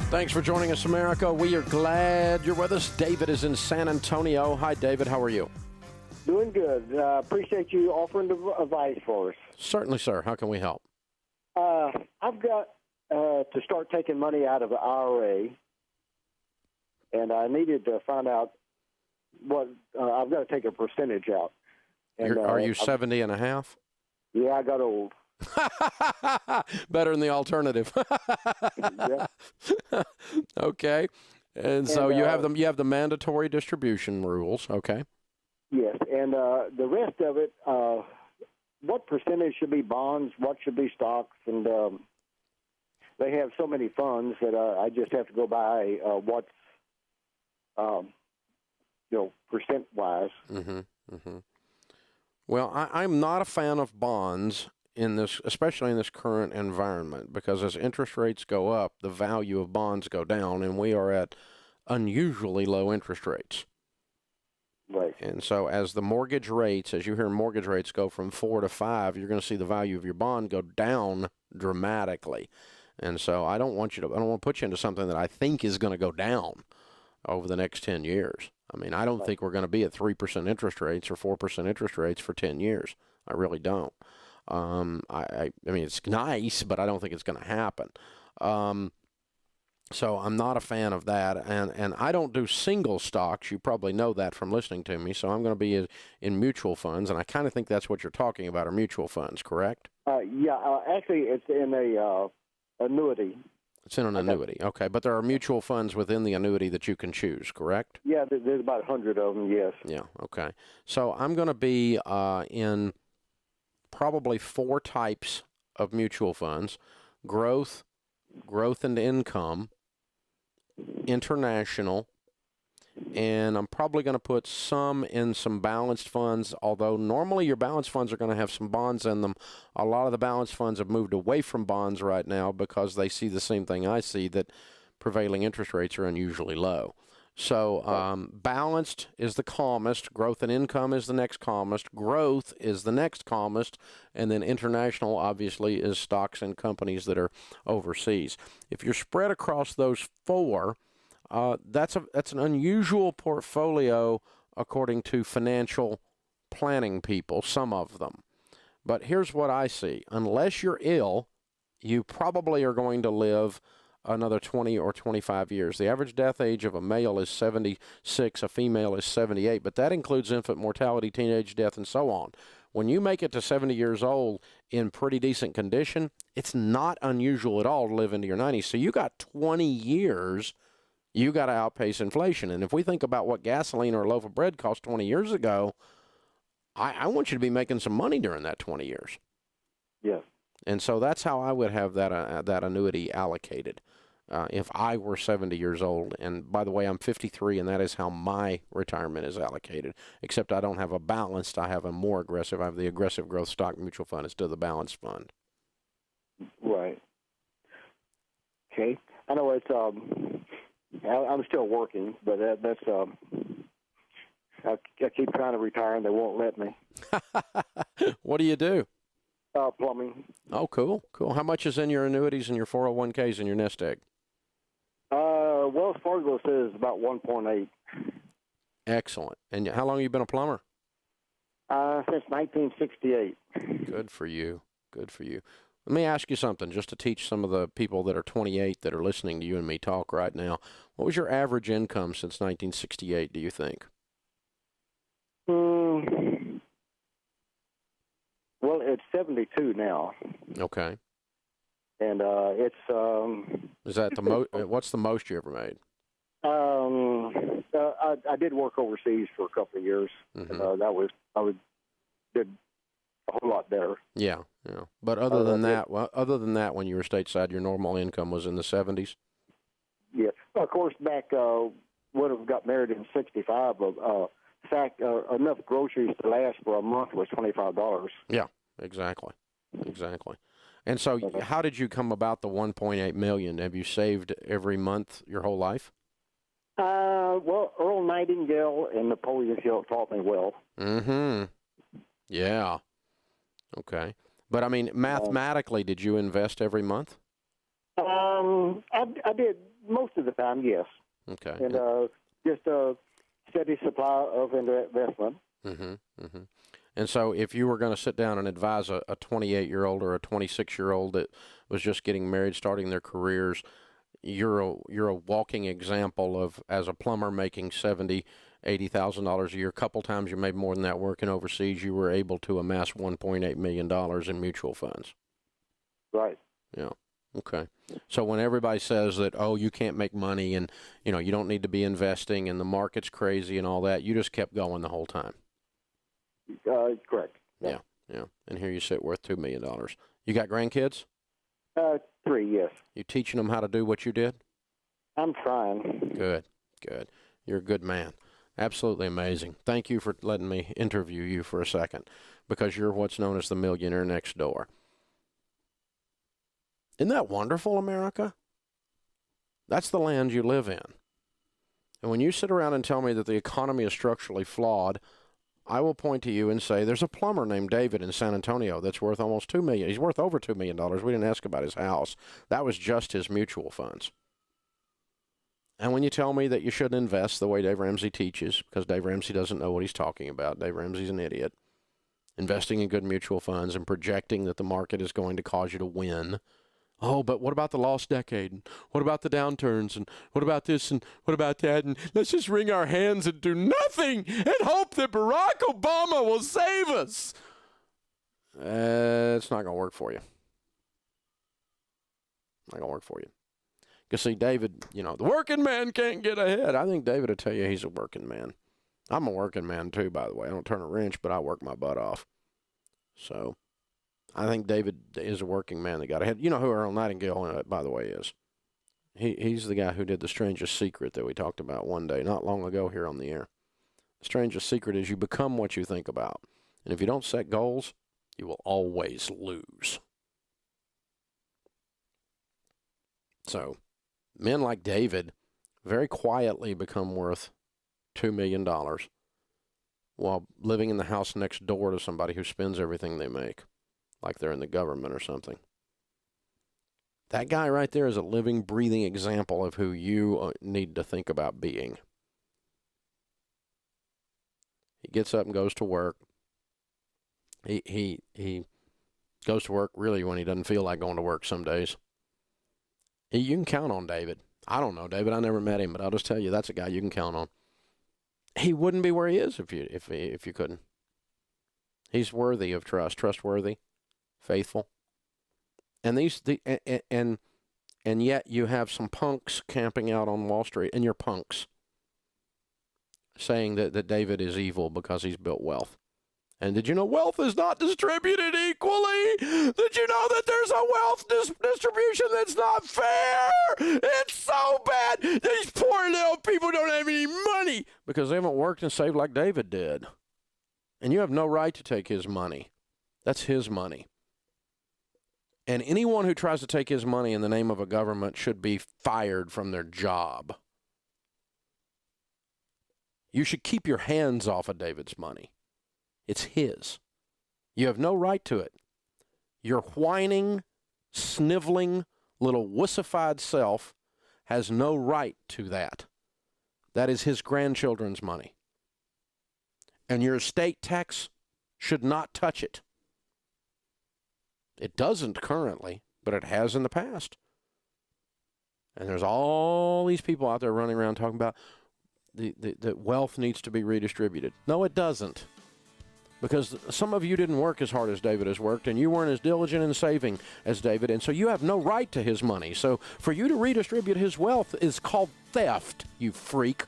Thanks for joining us, America. We are glad you're with us. David is in San Antonio. Hi, David. How are you? Doing good. Appreciate you offering the advice for us. Certainly, sir. How can we help? I've got to start taking money out of the IRA, and I needed to find out what I've got to take a percentage out. And, are you 70 and a half? Yeah, I got old. Better than the alternative. Yeah. Okay. And so you have the mandatory distribution rules, okay? Yes, and the rest of it, what percentage should be bonds, what should be stocks, and they have so many funds that I just have to go by what's, percent-wise. Mm-hmm, mm-hmm. Well, I'm not a fan of bonds in this, especially in this current environment, because as interest rates go up, the value of bonds go down, and we are at unusually low interest rates. Right. And so as the mortgage rates, as you hear mortgage rates go from 4 to 5, you're going to see the value of your bond go down dramatically. And so I don't want to put you into something that I think is going to go down over the next 10 years. I mean, I don't think we're going to be at 3% interest rates or 4% interest rates for 10 years. I really don't. I mean, it's nice, but I don't think it's going to happen. So I'm not a fan of that, and I don't do single stocks. You probably know that from listening to me. So I'm going to be in mutual funds, and I kind of think that's what you're talking about, are mutual funds, correct? Actually, it's in a annuity. It's in an annuity, okay. But there are mutual funds within the annuity that you can choose, correct? Yeah, there's about 100 of them, yes. Yeah, okay. So I'm going to be in probably 4 types of mutual funds: growth and income, international, and I'm probably going to put some in some balanced funds, although normally your balanced funds are going to have some bonds in them. A lot of the balanced funds have moved away from bonds right now because they see the same thing I see, that prevailing interest rates are unusually low. So balanced is the calmest, growth and income is the next calmest, growth is the next calmest, and then international obviously is stocks and companies that are overseas. If you're spread across those 4, that's an unusual portfolio according to financial planning people, some of them. But here's what I see. Unless you're ill, you probably are going to live another 20 or 25 years. The average death age of a male is 76, a female is 78, but that includes infant mortality, teenage death, and so on. When you make it to 70 years old in pretty decent condition, it's not unusual at all to live into your 90s. So you got 20 years, you got to outpace inflation. And if we think about what gasoline or a loaf of bread cost 20 years ago, I want you to be making some money during that 20 years. Yeah. And so that's how I would have that annuity allocated if I were 70 years old. And by the way, I'm 53, and that is how my retirement is allocated, except I don't have a balanced. I have a more aggressive. I have the aggressive growth stock mutual fund instead of the balanced fund. Right. Okay. I know it's, I'm still working, but that's, I keep trying to retire, and they won't let me. What do you do? Plumbing. Oh, cool. How much is in your annuities and your 401ks and your nest egg? Wells Fargo says about 1.8. Excellent. And how long have you been a plumber? Since 1968. Good for you. Let me ask you something, just to teach some of the people that are 28 that are listening to you and me talk right now. What was your average income since 1968, do you think? Well, it's 72 now. Okay. And it's... Is that the most? What's the most you ever made? I did work overseas for a couple of years. Mm-hmm. I did a whole lot better. Yeah. But other than that, when you were stateside, your normal income was in the 70s? Yeah. Of course, back would have got married in 65, but in fact, enough groceries to last for a month was $25. Yeah, exactly. And so how did you come about the $1.8 million? Have you saved every month your whole life? Well, Earl Nightingale and Napoleon Hill taught me well. Mm-hmm. Yeah. Okay. But, I mean, mathematically, did you invest every month? I did Most of the time, yes. Okay. And just a steady supply of investment. Mm-hmm. Mm-hmm. And so if you were going to sit down and advise a 28-year-old or a 26-year-old that was just getting married, starting their careers, you're a walking example of, as a plumber making $80,000 a year. A couple times you made more than that working overseas, you were able to amass $1.8 million in mutual funds. Right. Yeah. Okay. So when everybody says that, oh, you can't make money and, you know, you don't need to be investing and the market's crazy and all that, you just kept going the whole time. Correct. Yeah. Yeah. And here you sit worth $2 million. You got grandkids? 3, yes. You teaching them how to do what you did? I'm trying. Good. Good. You're a good man. Absolutely amazing. Thank you for letting me interview you for a second, because you're what's known as the millionaire next door. Isn't that wonderful, America? That's the land you live in. And when you sit around and tell me that the economy is structurally flawed, I will point to you and say, there's a plumber named David in San Antonio that's worth almost $2 million. He's worth over $2 million. We didn't ask about his house. That was just his mutual funds. And when you tell me that you shouldn't invest the way Dave Ramsey teaches, because Dave Ramsey doesn't know what he's talking about, Dave Ramsey's an idiot, investing in good mutual funds and projecting that the market is going to cause you to win. Oh, but what about the lost decade? And what about the downturns? And what about this? And what about that? And let's just wring our hands and do nothing and hope that Barack Obama will save us. It's not going to work for you. Not going to work for you. Because, see, David, you know, the working man can't get ahead. I think David will tell you he's a working man. I'm a working man, too, by the way. I don't turn a wrench, but I work my butt off. So I think David is a working man that got ahead. You know who Earl Nightingale, by the way, is. He's the guy who did The Strangest Secret that we talked about one day, not long ago here on the air. The strangest secret is you become what you think about. And if you don't set goals, you will always lose. So men like David very quietly become worth $2 million while living in the house next door to somebody who spends everything they make, like they're in the government or something. That guy right there is a living, breathing example of who you need to think about being. He gets up and goes to work. He goes to work really when he doesn't feel like going to work some days. You can count on David. I don't know David. I never met him, but I'll just tell you that's a guy you can count on. He wouldn't be where he is if you couldn't. He's worthy of trust, trustworthy, faithful. And and yet you have some punks camping out on Wall Street, and you're punks, saying that David is evil because he's built wealth. And did you know wealth is not distributed equally? Did you know that there's a wealth distribution that's not fair? It's so bad. These poor little people don't have any money because they haven't worked and saved like David did. And you have no right to take his money. That's his money. And anyone who tries to take his money in the name of a government should be fired from their job. You should keep your hands off of David's money. It's his. You have no right to it. Your whining, sniveling, little wussified self has no right to that. That is his grandchildren's money. And your estate tax should not touch it. It doesn't currently, but it has in the past. And there's all these people out there running around talking about that wealth needs to be redistributed. No, it doesn't. Because some of you didn't work as hard as David has worked, and you weren't as diligent in saving as David, and so you have no right to his money. So for you to redistribute his wealth is called theft, you freak.